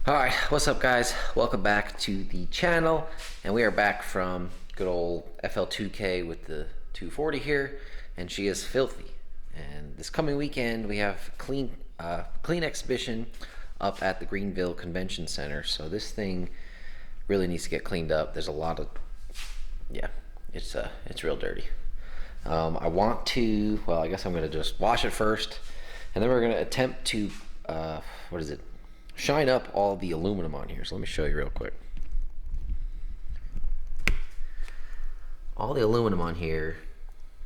Alright, what's up guys? Welcome back to the channel, and we are back from good old FL2K with the 240 here, and she is filthy. And this coming weekend we have Klean Exhibition up at the Greenville Convention Center, so this thing really needs to get cleaned up. There's a lot of, yeah, it's real dirty. I want to, well, I guess I'm gonna just wash it first, and then we're gonna attempt to, shine up all the aluminum on here. So let me show you real quick. All the aluminum on here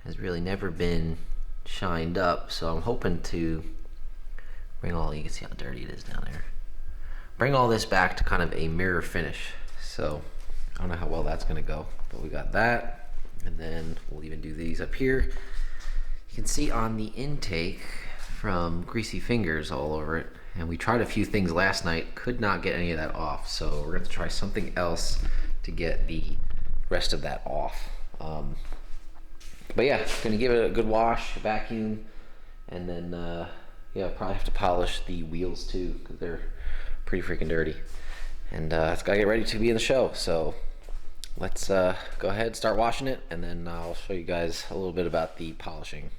has really never been shined up, so I'm hoping to bring all, you can see how dirty it is down there, bring all this back to kind of a mirror finish. So I don't know how well that's gonna go, but we got that, and then we'll even do these up here. You can see on the intake from greasy fingers all over it, and we tried a few things last night, could not get any of that off, so we're going to try something else to get the rest of that off. But yeah, going to give it a good wash, vacuum, and then yeah, probably have to polish the wheels too, because they're pretty freaking dirty. And it's got to get ready to be in the show, so let's go ahead and start washing it, and then I'll show you guys a little bit about the polishing.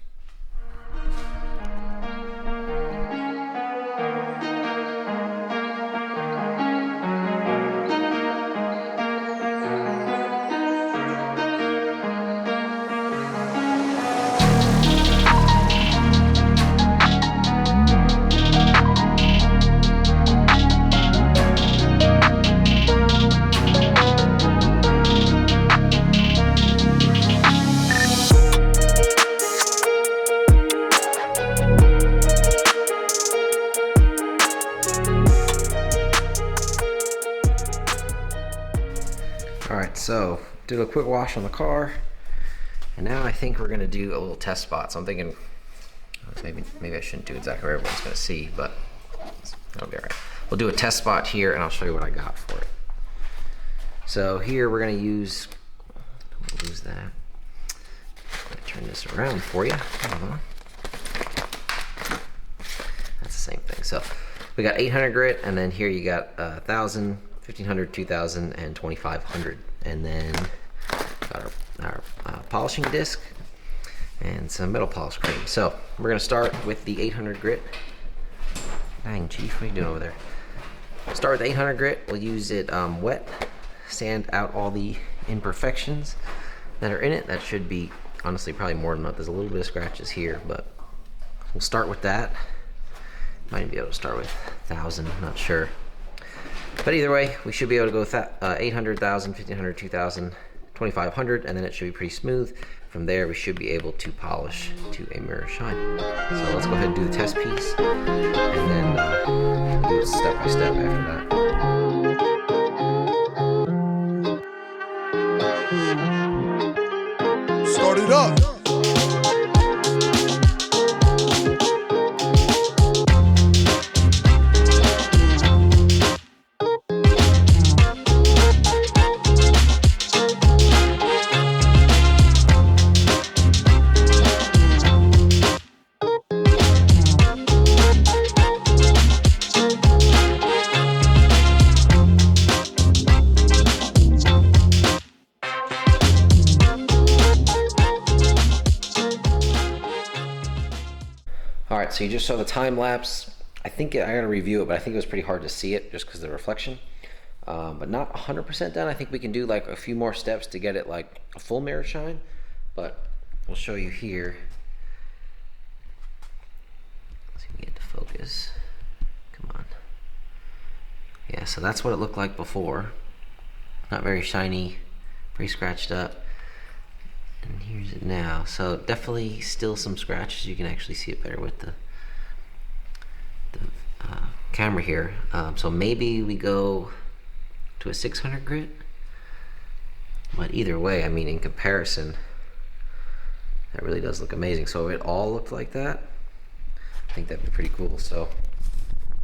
Alright, so did a quick wash on the car, and now I think we're going to do a little test spot. So I'm thinking maybe I shouldn't do exactly what everyone's going to see, but that'll be alright. We'll do a test spot here, and I'll show you what I got for it. So here we're going to use, we'll use that. I'm going to turn this around for you. That's the same thing. So we got 800 grit, and then here you got 1,000, 1,500, 2,000, and 2,500. And then got our polishing disc and some metal polish cream. So we're gonna start with the 800 grit. Dang, Chief, what are you doing over there? Start with 800 grit. We'll use it wet, sand out all the imperfections that are in it. That should be, honestly, probably more than that. There's a little bit of scratches here, but we'll start with that. Might even be able to start with 1,000, not sure. But either way, we should be able to go with 800, 1,000, 1,500, 2,000, 2,500, and then it should be pretty smooth. From there, we should be able to polish to a mirror shine. So let's go ahead and do the test piece, and then do it step by step after that. Start it up. Alright, so you just saw the time lapse. I gotta review it, but I think it was pretty hard to see it just because of the reflection. But not 100% done. I think we can do like a few more steps to get it like a full mirror shine, but we'll show you here. Let's see if we get to focus. Come on. Yeah, so that's what it looked like before. Not very shiny, pretty scratched up. And here's it now. So definitely still some scratches. You can actually see it better with the camera here. So maybe we go to a 600 grit. But either way, I mean, in comparison, that really does look amazing. So if it all looked like that, I think that'd be pretty cool. So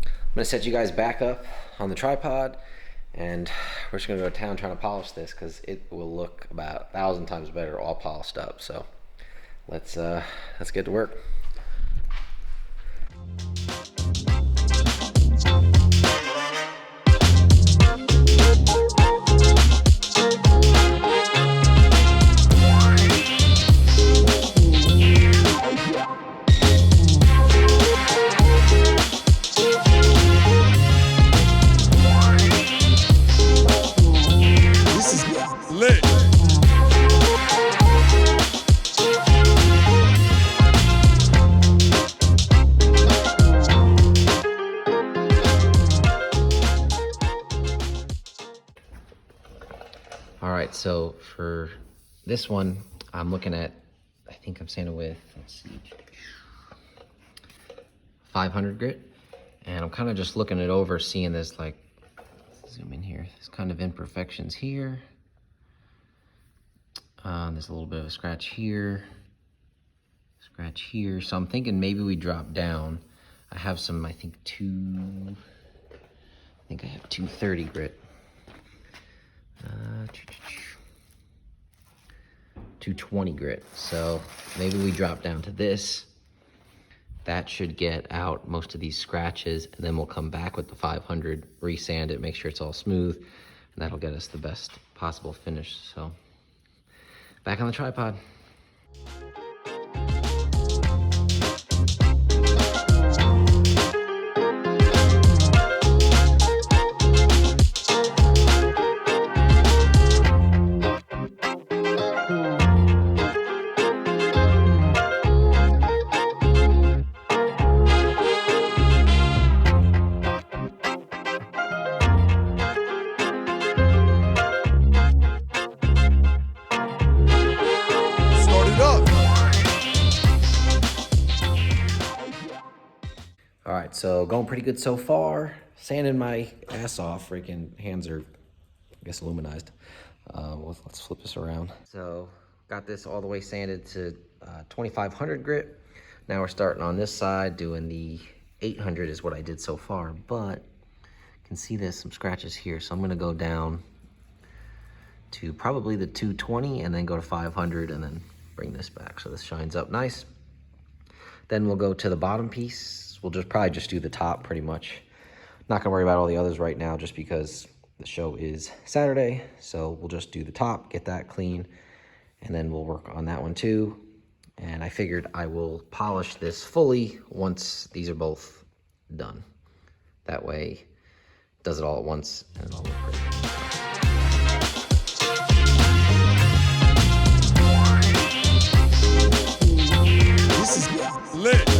I'm gonna set you guys back up on the tripod, and we're just gonna go to town trying to polish this, because it will look about 1,000 times better all polished up. So let's get to work. All right, so for this one, I'm looking at, I think I'm sanding with, let's see, 500 grit. And I'm kind of just looking it over, seeing this, like, zoom in here, there's kind of imperfections here. There's a little bit of a scratch here, scratch here. So I'm thinking maybe we drop down. I have some, I think I have 230 grit. 220 grit. So maybe we drop down to this. That should get out most of these scratches, and then we'll come back with the 500, resand it, make sure it's all smooth, and that'll get us the best possible finish. So back on the tripod. All right, so going pretty good so far. Sanding my ass off. Freaking hands are, I guess, aluminized. Let's flip this around. So got this all the way sanded to 2500 grit. Now we're starting on this side, doing the 800 is what I did so far, but you can see there's some scratches here. So I'm gonna go down to probably the 220 and then go to 500 and then bring this back so this shines up nice. Then we'll go to the bottom piece. We'll probably just do the top pretty much. Not gonna worry about all the others right now just because the show is Saturday. So we'll just do the top, get that clean, and then we'll work on that one too. And I figured I will polish this fully once these are both done. That way, it does it all at once and it'll look pretty. This is lit.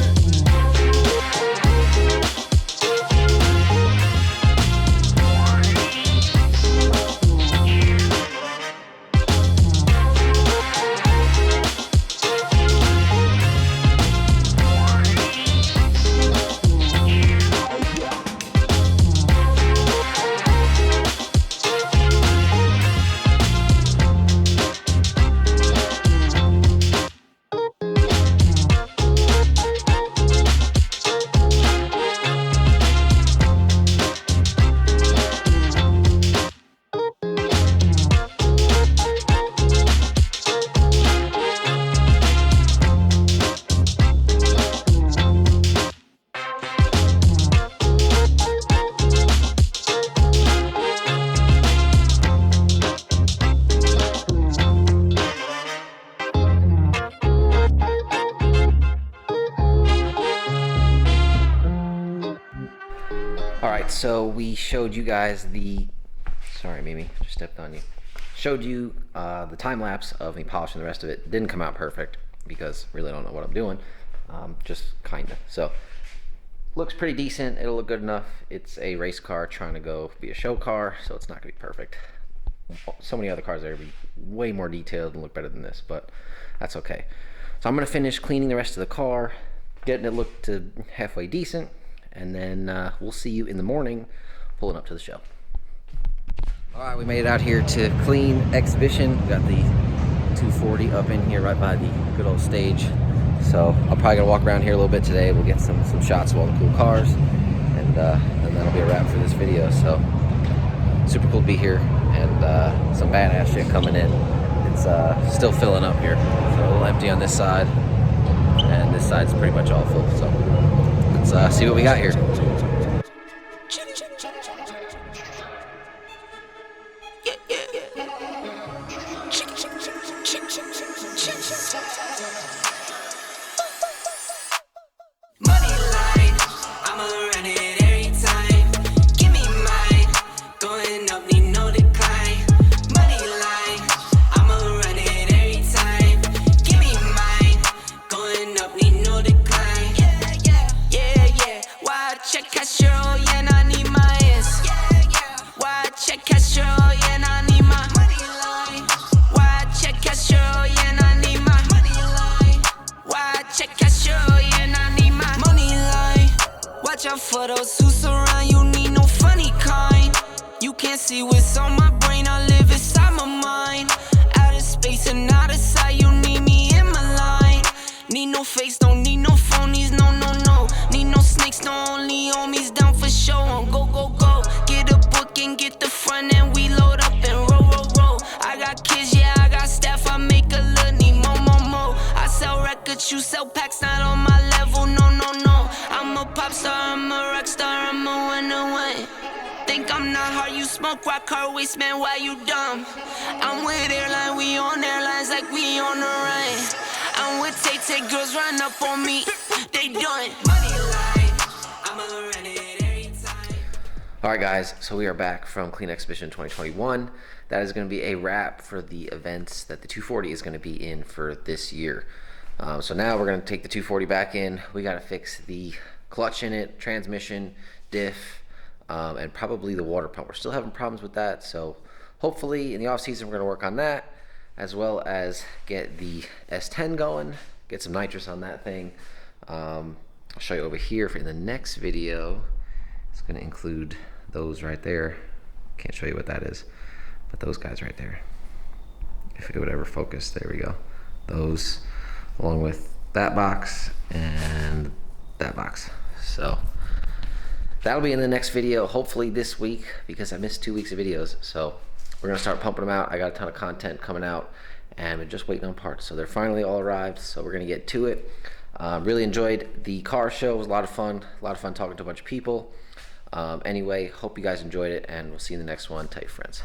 All right, so we showed you guys the, sorry Mimi, just stepped on you. Showed you the time lapse of me polishing the rest of it. Didn't come out perfect because really don't know what I'm doing, just kinda. So looks pretty decent, it'll look good enough. It's a race car trying to go be a show car, so it's not gonna be perfect. So many other cars are gonna be way more detailed and look better than this, but that's okay. So I'm gonna finish cleaning the rest of the car, getting it look to halfway decent, and then we'll see you in the morning pulling up to the show. All right, we made it out here to Klean Exhibition. We got the 240 up in here right by the good old stage. So I'm probably gonna walk around here a little bit today. We'll get some shots of all the cool cars, and that'll be a wrap for this video. So super cool to be here, and some badass shit coming in. It's still filling up here, so a little empty on this side, and this side's pretty much all full. So let's see what we got here. Check cash, yeah, I need my money line. see what's on my brain. I live inside my mind. Out of space and out of sight. You need me in my line. Need no face, don't need no phonies. No, no, no. Need no snakes, no only homies. Down for show. On go, go, go. Get a book and get the front end. We load up and roll, roll, roll. I got kids, yeah, I got staff. I make a little need more, more, more. I sell records, you sell packs. Not on my level, no, no, no. I'm a pop star, I'm a rock star, I'm a winner. Think I'm not hard, you smoke rock hard waste, man, why you dumb? I'm with airline, we on airlines like we on the run. I'm with Tay, girls run up on me, they done. Money line, I'ma run it every time. Alright guys, so we are back from Klean Exhibition 2021. That is going to be a wrap for the events that the 240 is going to be in for this year. So now we're going to take the 240 back in. We got to fix the clutch in it, transmission, diff, and probably the water pump. We're still having problems with that, so hopefully in the off season we're going to work on that, as well as get the S10 going, get some nitrous on that thing. I'll show you over here in the next video. It's going to include those right there. Can't show you what that is, but those guys right there. If it would ever focus, there we go. Those, along with that box and that box. So that'll be in the next video, hopefully this week, because I missed 2 weeks of videos. So we're gonna start pumping them out. I got a ton of content coming out, and we're just waiting on parts. So they're finally all arrived, so we're gonna get to it. Really enjoyed the car show. It was a lot of fun talking to a bunch of people. Anyway, hope you guys enjoyed it, and we'll see you in the next one. Tell your friends.